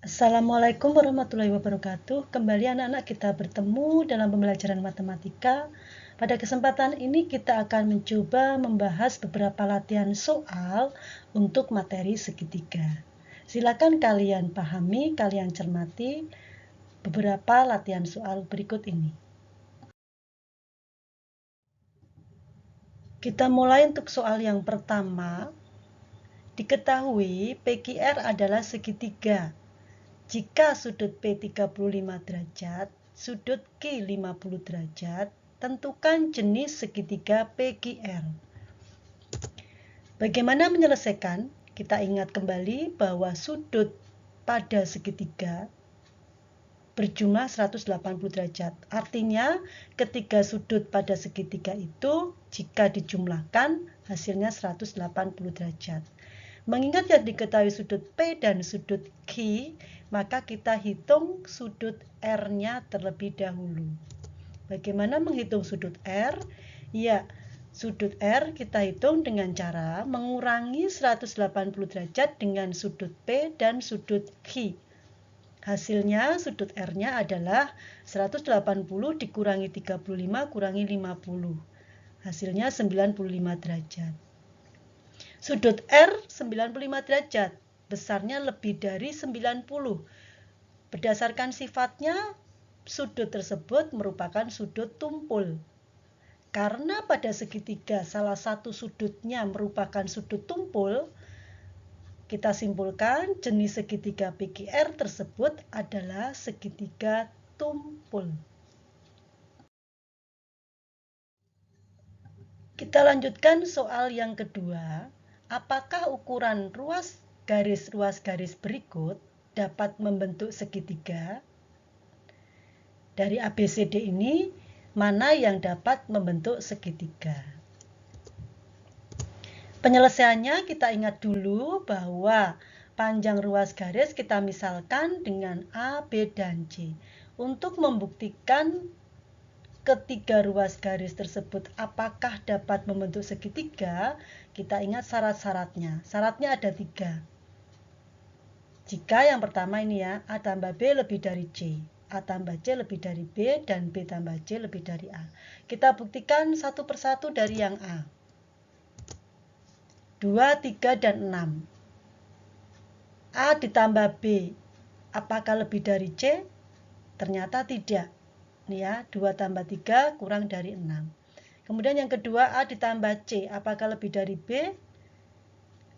Assalamualaikum warahmatullahi wabarakatuh. Kembali anak-anak kita bertemu dalam pembelajaran matematika. Pada kesempatan ini kita akan mencoba membahas beberapa latihan soal untuk materi segitiga. Silakan kalian pahami, kalian cermati beberapa latihan soal berikut ini. Kita mulai untuk soal yang pertama. Diketahui PQR adalah segitiga. Jika sudut P 35 derajat, sudut Q 50 derajat, tentukan jenis segitiga PQR. Bagaimana menyelesaikan? Kita ingat kembali bahwa sudut pada segitiga berjumlah 180 derajat. Artinya, ketiga sudut pada segitiga itu jika dijumlahkan hasilnya 180 derajat. Mengingat yang diketahui sudut P dan sudut Q, maka kita hitung sudut R-nya terlebih dahulu. Bagaimana menghitung sudut R? Ya, sudut R kita hitung dengan cara mengurangi 180 derajat dengan sudut P dan sudut Q. Hasilnya sudut R-nya adalah 180 dikurangi 35 kurangi 50. Hasilnya 95 derajat. Sudut R 95 derajat, besarnya lebih dari 90. Berdasarkan sifatnya, sudut tersebut merupakan sudut tumpul. Karena pada segitiga salah satu sudutnya merupakan sudut tumpul, kita simpulkan jenis segitiga PQR tersebut adalah segitiga tumpul. Kita lanjutkan soal yang kedua. Apakah ukuran ruas garis berikut dapat membentuk segitiga? Dari ABCD ini, mana yang dapat membentuk segitiga? Penyelesaiannya kita ingat dulu bahwa panjang ruas garis kita misalkan dengan A, B, dan C. Untuk membuktikan ketiga ruas garis tersebut apakah dapat membentuk segitiga, kita ingat syarat-syaratnya. Syaratnya ada 3. Jika yang pertama ini ya, A tambah B lebih dari C, A tambah C lebih dari B, dan B tambah C lebih dari A. Kita buktikan satu persatu dari yang A. 2, 3, dan 6. A ditambah B, apakah lebih dari C? Ternyata tidak. Ini ya, 2 tambah 3 kurang dari 6. Kemudian yang kedua, A ditambah C, apakah lebih dari B?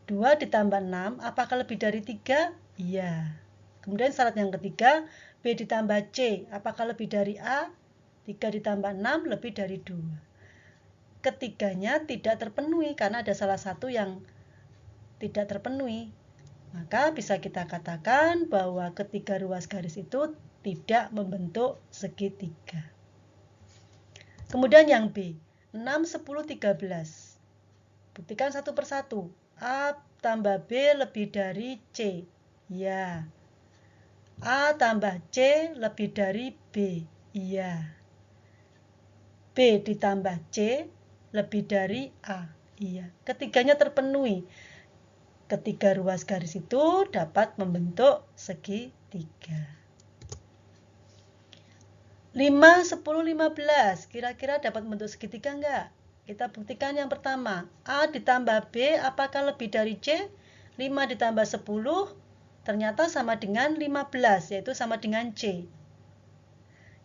2 ditambah 6, apakah lebih dari 3? Iya. Kemudian syarat yang ketiga, B ditambah C, apakah lebih dari A? 3 ditambah 6 lebih dari 2. Ketiganya tidak terpenuhi karena ada salah satu yang tidak terpenuhi. Maka bisa kita katakan bahwa ketiga ruas garis itu tidak membentuk segitiga. Kemudian yang B, 6, 10, 13. Buktikan satu persatu. A tambah B lebih dari C. Ya. A tambah C lebih dari B. Iya. B ditambah C lebih dari A. Iya. Ketiganya terpenuhi. Ketiga ruas garis itu dapat membentuk segitiga. 5, 10, 15. Kira-kira dapat membentuk segitiga enggak? Kita buktikan yang pertama. A ditambah B apakah lebih dari C? 5 ditambah 10 ternyata sama dengan 15, yaitu sama dengan C.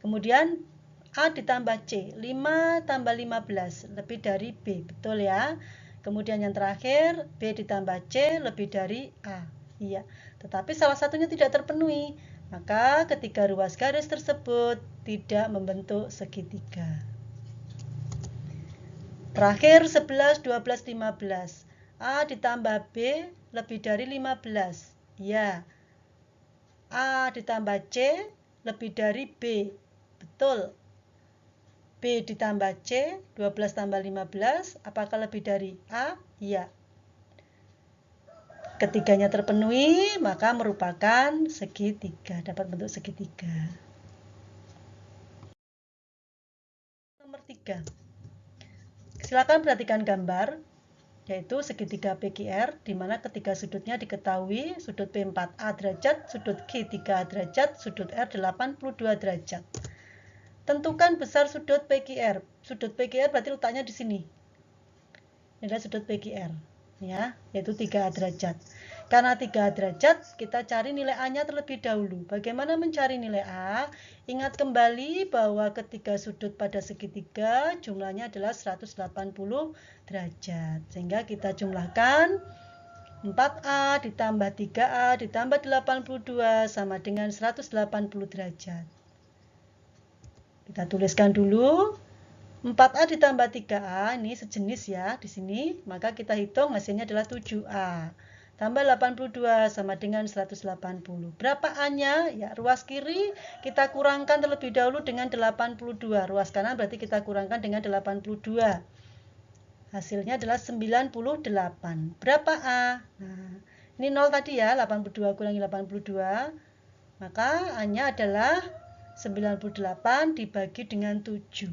Kemudian A ditambah C, 5 tambah 15 lebih dari B, betul ya. Kemudian yang terakhir, B ditambah C lebih dari A. Iya, tetapi salah satunya tidak terpenuhi. Maka ketiga ruas garis tersebut tidak membentuk segitiga. Terakhir 11, 12, 15. A ditambah B lebih dari 15. Ya. A ditambah C lebih dari B. Betul. B ditambah C, 12 tambah 15, apakah lebih dari A? Iya. Ketiganya terpenuhi, maka merupakan segitiga, dapat bentuk segitiga. Nomor 3. Silakan perhatikan gambar. yaitu segitiga PQR, di mana ketiga sudutnya diketahui, sudut P4A derajat, sudut Q 3A derajat, sudut R 82 derajat. Tentukan besar sudut PQR. Sudut PQR berarti letaknya di sini. Ini adalah sudut PQR, ya, yaitu 3A derajat. Karena 3A derajat, kita cari nilai A-nya terlebih dahulu. Bagaimana mencari nilai A? Ingat kembali bahwa ketiga sudut pada segitiga jumlahnya adalah 180 derajat. Sehingga kita jumlahkan 4A ditambah 3A ditambah 82 sama dengan 180 derajat. Kita tuliskan dulu. 4A ditambah 3A ini sejenis ya di sini, maka kita hitung hasilnya adalah 7A. Tambah 82 sama dengan 180. Berapa A-nya? Ya, ruas kiri kita kurangkan terlebih dahulu dengan 82. Ruas kanan berarti kita kurangkan dengan 82. Hasilnya adalah 98. Berapa A? Nah, ini 0 tadi ya, 82 kurangi 82. Maka A-nya adalah 98 dibagi dengan 7.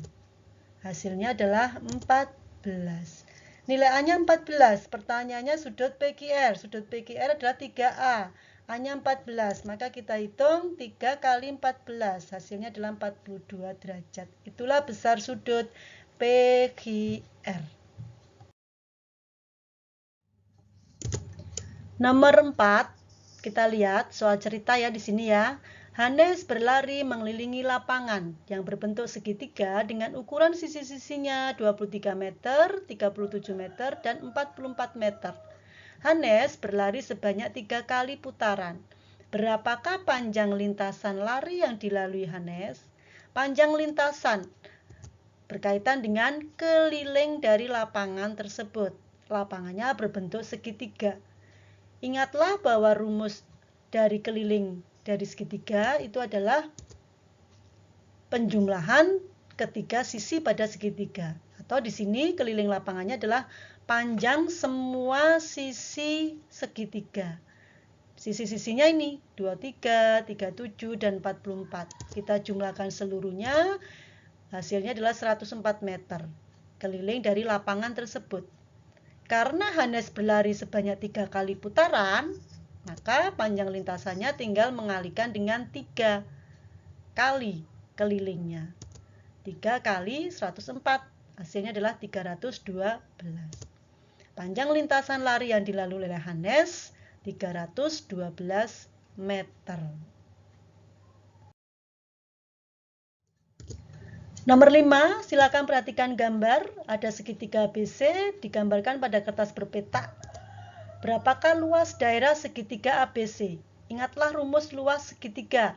Hasilnya adalah 14. Nilai A-nya 14. Pertanyaannya sudut PQR. Sudut PQR adalah 3A. A-nya 14. Maka kita hitung 3 kali 14. Hasilnya adalah 42 derajat. Itulah besar sudut PQR. Nomor 4. Kita lihat soal cerita ya di sini ya. Hanes berlari mengelilingi lapangan yang berbentuk segitiga dengan ukuran sisi-sisinya 23 meter, 37 meter, dan 44 meter. Hanes berlari sebanyak 3 kali putaran. Berapakah panjang lintasan lari yang dilalui Hanes? Panjang lintasan berkaitan dengan keliling dari lapangan tersebut. Lapangannya berbentuk segitiga. Ingatlah bahwa rumus dari keliling dari segitiga itu adalah penjumlahan ketiga sisi pada segitiga. Atau di sini keliling lapangannya adalah panjang semua sisi segitiga. Sisi-sisinya ini 23, 37, dan 44. Kita jumlahkan seluruhnya, hasilnya adalah 104 meter. Keliling dari lapangan tersebut. Karena Hanes berlari sebanyak 3 kali putaran, maka panjang lintasannya tinggal mengalihkan dengan 3 kali kelilingnya. 3 kali 104. Hasilnya adalah 312. Panjang lintasan lari yang dilalui oleh Hanes 312 meter. Nomor 5, silakan perhatikan gambar. Ada segitiga ABC digambarkan pada kertas berpetak. Berapakah luas daerah segitiga ABC? Ingatlah rumus luas segitiga.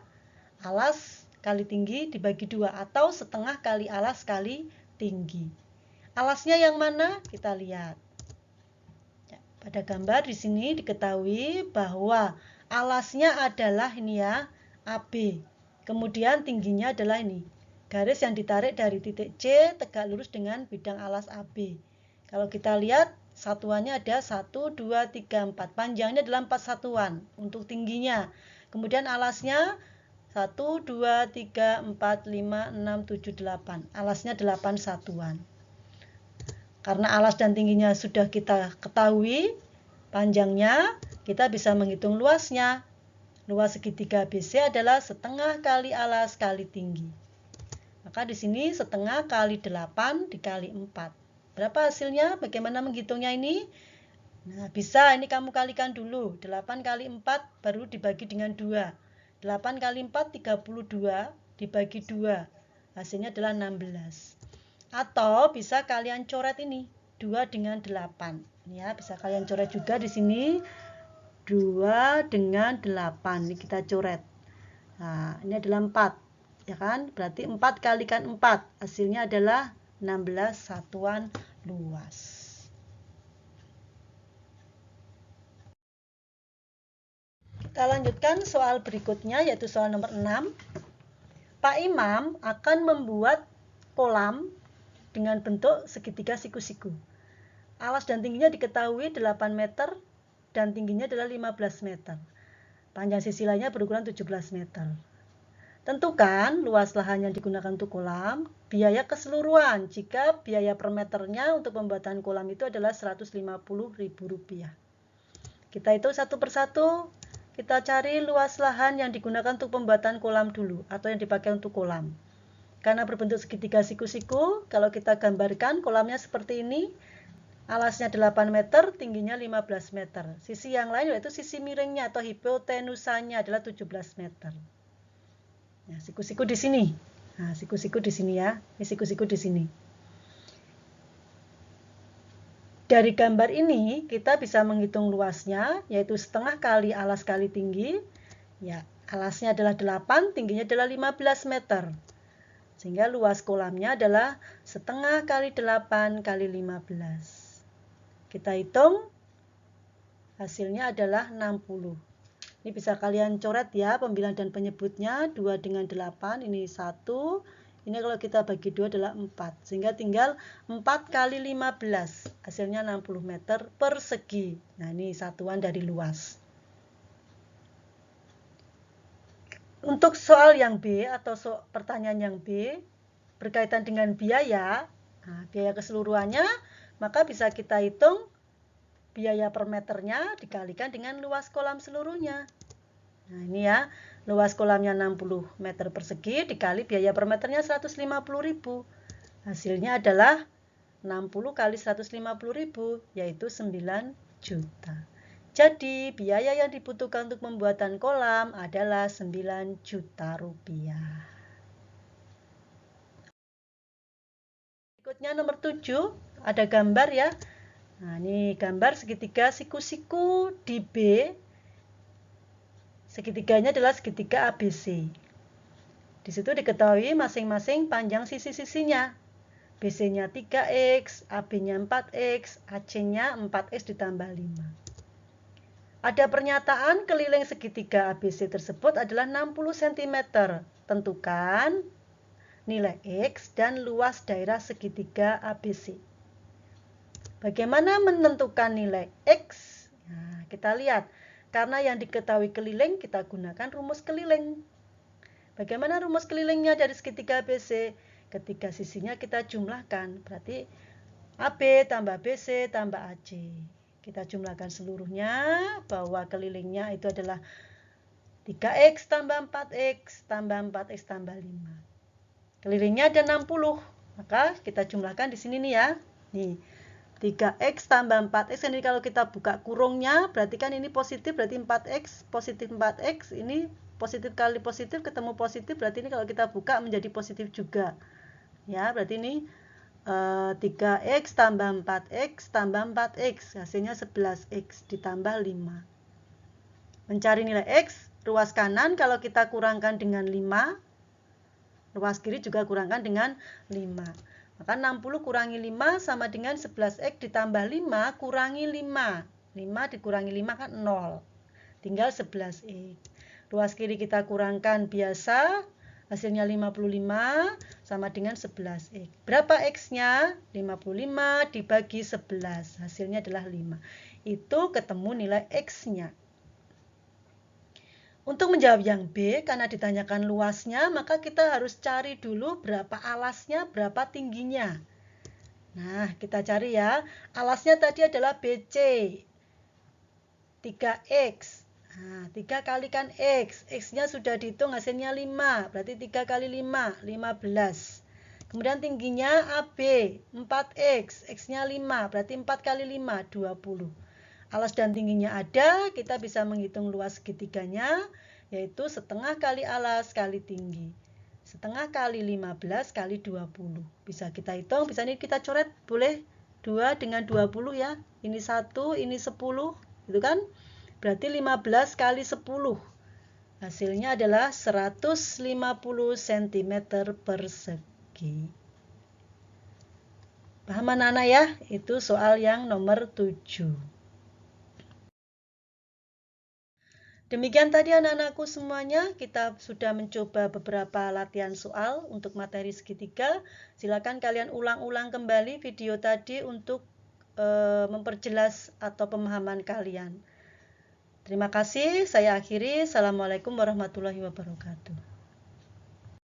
Alas kali tinggi dibagi 2 atau setengah kali alas kali tinggi. Alasnya yang mana? Kita lihat. Ya, pada gambar di sini diketahui bahwa alasnya adalah ini ya, AB. Kemudian tingginya adalah ini. Garis yang ditarik dari titik C tegak lurus dengan bidang alas AB. Kalau kita lihat satuannya ada 1, 2, 3, 4. Panjangnya adalah 4 satuan untuk tingginya. Kemudian alasnya 1, 2, 3, 4, 5, 6, 7, 8. Alasnya 8 satuan. Karena alas dan tingginya sudah kita ketahui, panjangnya kita bisa menghitung luasnya. Luas segitiga ABC adalah setengah kali alas kali tinggi. Maka di sini setengah kali 8 dikali 4. Berapa hasilnya? Bagaimana menghitungnya ini? Nah, bisa ini kamu kalikan dulu. 8 kali 4 baru dibagi dengan 2. 8 kali 4, 32 dibagi 2. Hasilnya adalah 16. Atau bisa kalian coret ini. 2 dengan 8. Ya, bisa kalian coret juga di sini. 2 dengan 8. Ini kita coret. Nah, ini adalah 4. Ya kan? Berarti 4 kalikan 4. Hasilnya adalah 16 satuan luas. Kita lanjutkan soal berikutnya, yaitu soal nomor 6. Pak Imam akan membuat kolam dengan bentuk segitiga siku-siku. Alas dan tingginya diketahui 8 meter dan tingginya adalah 15 meter. Panjang sisi lainnya berukuran 17 meter. Tentukan luas lahan yang digunakan untuk kolam, biaya keseluruhan jika biaya per meternya untuk pembuatan kolam itu adalah Rp150.000. Kita hitung satu persatu, kita cari luas lahan yang digunakan untuk pembuatan kolam dulu, atau yang dipakai untuk kolam. Karena berbentuk segitiga siku-siku, kalau kita gambarkan kolamnya seperti ini, alasnya 8 meter, tingginya 15 meter. Sisi yang lain yaitu sisi miringnya atau hipotenusanya adalah 17 meter. Nah, siku-siku di sini. Nah, siku-siku di sini ya. Ini siku-siku di sini. Dari gambar ini, kita bisa menghitung luasnya, yaitu setengah kali alas kali tinggi. Ya, alasnya adalah 8, tingginya adalah 15 meter. Sehingga luas kolamnya adalah setengah kali 8 kali 15. Kita hitung, hasilnya adalah 60. Ini bisa kalian coret ya, pembilang dan penyebutnya. 2 dengan 8, ini 1. Ini kalau kita bagi 2 adalah 4. Sehingga tinggal 4 kali 15. Hasilnya 60 meter persegi. Nah, ini satuan dari luas. Untuk soal yang B atau pertanyaan yang B berkaitan dengan biaya, nah, biaya keseluruhannya, maka bisa kita hitung biaya per meternya dikalikan dengan luas kolam seluruhnya. Nah, ini ya, luas kolamnya 60 meter persegi dikali biaya per meternya 150.000. Hasilnya adalah 60 kali 150.000, yaitu 9 juta. Jadi, biaya yang dibutuhkan untuk pembuatan kolam adalah 9 juta rupiah. Berikutnya nomor 7, ada gambar ya. Nah, ini gambar segitiga siku-siku di B. Segitiganya adalah segitiga ABC. Di situ diketahui masing-masing panjang sisi-sisinya. BC-nya 3X, AB-nya 4X, AC-nya 4X ditambah 5. Ada pernyataan keliling segitiga ABC tersebut adalah 60 cm. Tentukan nilai X dan luas daerah segitiga ABC. Bagaimana menentukan nilai X? Nah, kita lihat. Karena yang diketahui keliling, kita gunakan rumus keliling. Bagaimana rumus kelilingnya dari segitiga ABC? Ketika sisinya kita jumlahkan. Berarti AB tambah BC tambah AC. Kita jumlahkan seluruhnya, bahwa kelilingnya itu adalah 3X tambah 4X tambah 4X tambah 5. Kelilingnya ada 60, maka kita jumlahkan di sini nih ya. Nih, 3X tambah 4X, ini kalau kita buka kurungnya, berarti kan ini positif, berarti 4X, positif 4X, ini positif kali positif, ketemu positif, berarti ini kalau kita buka menjadi positif juga. Ya, berarti ini 3X tambah 4X tambah 4X, hasilnya 11X ditambah 5. Mencari nilai X, ruas kanan kalau kita kurangkan dengan 5, ruas kiri juga kurangkan dengan 5. Maka 60 kurangi 5 sama dengan 11X ditambah 5 kurangi 5. 5 dikurangi 5 kan 0. Tinggal 11X. Ruas kiri kita kurangkan biasa, hasilnya 55 sama dengan 11X. Berapa X-nya? 55 dibagi 11. Hasilnya adalah 5. Itu ketemu nilai X-nya. Untuk menjawab yang B, karena ditanyakan luasnya, maka kita harus cari dulu berapa alasnya, berapa tingginya. Nah, kita cari ya. Alasnya tadi adalah BC. 3X. Nah, 3 kalikan X. X-nya sudah dihitung, hasilnya 5. Berarti 3 kali 5, 15. Kemudian tingginya AB, 4X. X-nya 5. Berarti 4 kali 5, 20. Alas dan tingginya ada, kita bisa menghitung luas segitiganya, yaitu setengah kali alas kali tinggi. Setengah kali 15 kali 20. Bisa kita hitung, bisa ini kita coret, boleh 2 dengan 20 ya. Ini 1, ini 10, gitu kan? Berarti 15 kali 10. Hasilnya adalah 150 cm persegi. Paham anak-anak ya? Itu soal yang nomor 7. Demikian tadi anak-anakku semuanya. Kita sudah mencoba beberapa latihan soal untuk materi segitiga. Silakan kalian ulang-ulang kembali video tadi untuk memperjelas atau pemahaman kalian. Terima kasih, saya akhiri. Assalamualaikum warahmatullahi wabarakatuh.